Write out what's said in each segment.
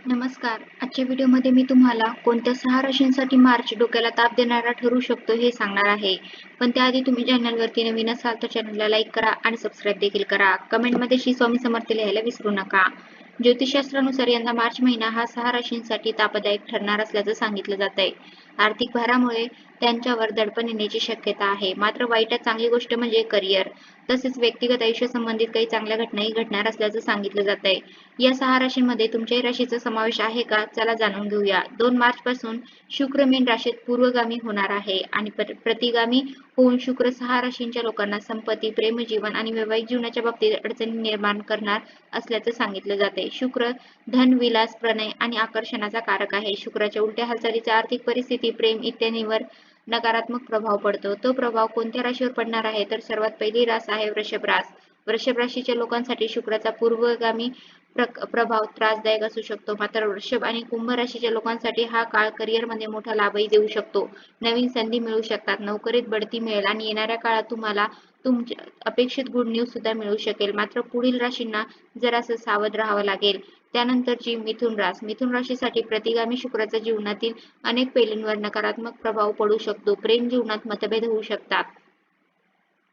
नमस्कार. आजच्या व्हिडिओमध्ये मी तुम्हाला कोणत्या 6 राशींसाठी मार्च डोक्याला ताप देणारा ठरू शकतो हे सांगणार आहे. पण त्याआधी तुम्ही चॅनलवरती नवीन असाल तर चॅनलला लाईक करा आणि सबस्क्राईब देखील करा. कमेंटमध्ये श्री स्वामी समर्थ लिहायला विसरू नका. ज्योतिषशास्त्रानुसार यंदा मार्च महिना हा 6 राशींसाठी तापदायक ठरणार असल्याचं सांगितलं जात आहे. आर्थिक भारामुळे त्यांच्यावर दडपण येण्याची शक्यता आहे. मात्र वाईटात चांगली गोष्ट म्हणजे करिअर तसेच व्यक्तिगत आयुष्य संबंधित काही चांगल्या घटनाही घडणार असल्याचं सांगितलं जात आहे. या 6 राशींमध्ये तुमच्याही राशीचा समावेश आहे का? चला जाणून घेऊया. 2 मार्च पासून शुक्र मीन राशीत पूर्वगामी होणार आहे आणि प्रतिगामी होऊन शुक्र 6 राशींच्या लोकांना संपत्ती, प्रेमजीवन आणि वैवाहिक जीवनाच्या बाबतीत अडचणी निर्माण करणार असल्याचं सांगितलं जाते. शुक्र धन, विलास, प्रणय आणि आकर्षणाचा कारक आहे. शुक्राच्या उलट्या हालचालीचा आर्थिक परिस्थिती, प्रेम इत्यादींवर नकारात्मक प्रभाव पडतो. तो प्रभाव कोणत्या राशीवर पडणार आहे? तर सर्वात पहिली रास आहे वृषभ रास. वृषभ राशीच्या लोकांसाठी शुक्राचा पूर्वगामी प्रभाव त्रासदायक असू शकतो. मात्र वृषभ आणि कुंभ राशीच्या लोकांसाठी हा काळ करिअरमध्ये मोठा लाभही देऊ शकतो. नवीन संधी मिळू शकतात, नोकरीत बढती मिळेल आणि येणाऱ्या काळात तुम्हाला तुमच्या अपेक्षित गुड न्यूज सुद्धा मिळू शकेल. मात्र पुढील राशींना जरासं सावध राहावं लागेल. त्यानंतरची मिथुन रास. मिथुन राशीसाठी प्रतिगामी शुक्राचा जीवनातील अनेक पैलूंवर नकारात्मक प्रभाव पडू शकतो. प्रेम जीवनात मतभेद होऊ शकतात.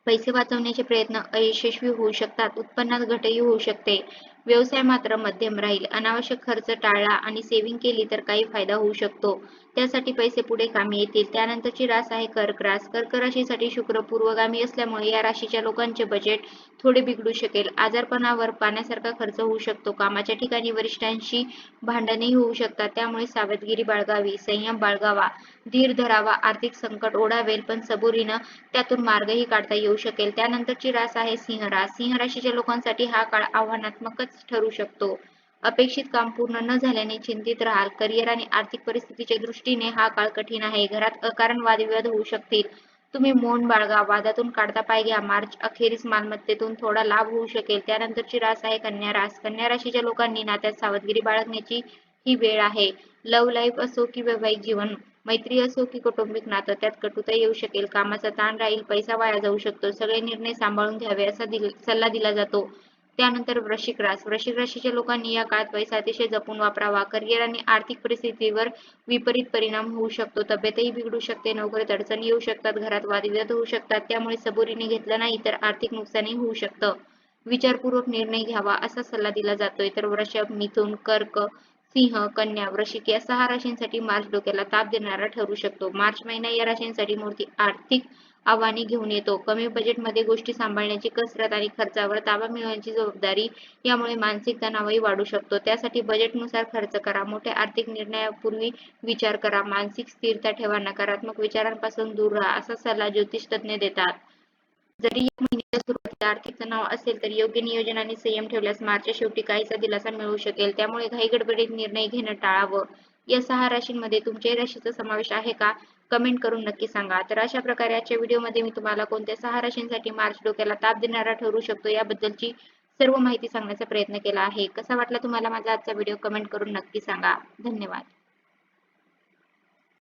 पैसे वाचवण्याचे प्रयत्न अयशस्वी होऊ शकतात. उत्पन्नात घटही होऊ शकते. व्यवसाय मात्र मध्यम राहील. अनावश्यक खर्च टाळला आणि सेव्हिंग केली तर काही फायदा होऊ शकतो. त्यासाठी पैसे पुढे कामी येतील. त्यानंतरची रास आहे कर्क रास. कर्क राशीसाठी शुक्र पूर्वगामी असल्यामुळे या राशीच्या लोकांचे बजेट थोडे बिघडू शकेल. आजारपणावर पाण्यासारखा खर्च होऊ शकतो. कामाच्या ठिकाणी वरिष्ठांशी भांडणही होऊ शकतात. त्यामुळे सावधगिरी बाळगावी, संयम बाळगावा, धीर धरावा. आर्थिक संकट ओढावेल पण सबुरीनं त्यातून मार्गही काढता येऊ शकेल. त्यानंतरची रास आहे सिंह रास. सिंह राशीच्या लोकांसाठी हा काळ आव्हानात्मकच ठरू शकतो. अपेक्षित काम पूर्ण न झाल्याने चिंतित राहाल. करिअर आणि आर्थिक परिस्थितीच्या दृष्टीने हा काळ कठीण आहे. घरात अकारण वादविवाद होऊ शकतील. तुम्ही मौन बाळगा, वादातून काढता पाय घ्या. मार्च अखेरीस मालमत्तेतून थोडा लाभ होऊ शकेल. त्यानंतरची रास आहे कन्या रास. कन्या राशीच्या लोकांनी नात्यात सावधगिरी बाळगण्याची ही वेळ आहे. लव्ह लाईफ असो की वैवाहिक जीवन, मैत्री असो की कौटुंबिक नातं, त्यात कटुता येऊ शकेल. कामाचा ताण राहील, पैसा वाया जाऊ शकतो. सगळे निर्णय सांभाळून घ्यावे असा सल्ला दिला जातो. त्यानंतर वृश्चिक रास. वृश्चिक राशीच्या लोकांनी या काळात पैसा अतिशय जपून वापरावा. करिअर आणि आर्थिक परिस्थितीवर विपरीत परिणाम होऊ शकतो. तब्येतही बिघडू शकते. नोकरीत अडचणी येऊ शकतात. घरात वादविवाद होऊ शकतात. त्यामुळे सबुरीने घेतलं नाही तर आर्थिक नुकसानही होऊ शकतं. विचारपूर्वक निर्णय घ्यावा असा सल्ला दिला जातोय. तर वृषभ, मिथुन, कर्क, सिंह, कन्या, वृश्चिक या 6 राशींसाठी मार्च डोक्याला ताप देणारा ठरू शकतो. मार्च महिना या राशींसाठी मोठी आर्थिक आव्हाने घेऊन येतो. कमी बजेटमध्ये गोष्टी सांभाळण्याची कसरत आणि खर्चावर ताबा मिळवण्याची जबाबदारी यामुळे मानसिक तणावही वाढू शकतो. त्यासाठी बजेटनुसार खर्च करा. मोठ्या आर्थिक निर्णयापूर्वी विचार करा. मानसिक स्थिरता ठेवा. नकारात्मक विचारांपासून दूर राहा असा सल्ला ज्योतिषतज्ञ देतात. जरी या महिन्याच्या सुरुवातीला आर्थिक तणाव असेल तरी योग्य नियोजन आणि संयम ठेवल्यास मार्चच्या शेवटी काहीसा दिलासा मिळू शकेल. त्यामुळे घाईगडबडीत निर्णय घेणं टाळावं. या 6 राशींमध्ये तुमच्याही राशीचा समावेश आहे का? कमेंट करून नक्की सांगा. तर अशा प्रकारे आजच्या व्हिडिओमध्ये मी तुम्हाला कोणत्या 6 राशींसाठी मार्च डोक्याला ताप देणारा ठरू शकतो याबद्दलची सर्व माहिती सांगण्याचा प्रयत्न केला आहे. कसा वाटला तुम्हाला माझा आजचा व्हिडिओ? कमेंट करून नक्की सांगा. धन्यवाद.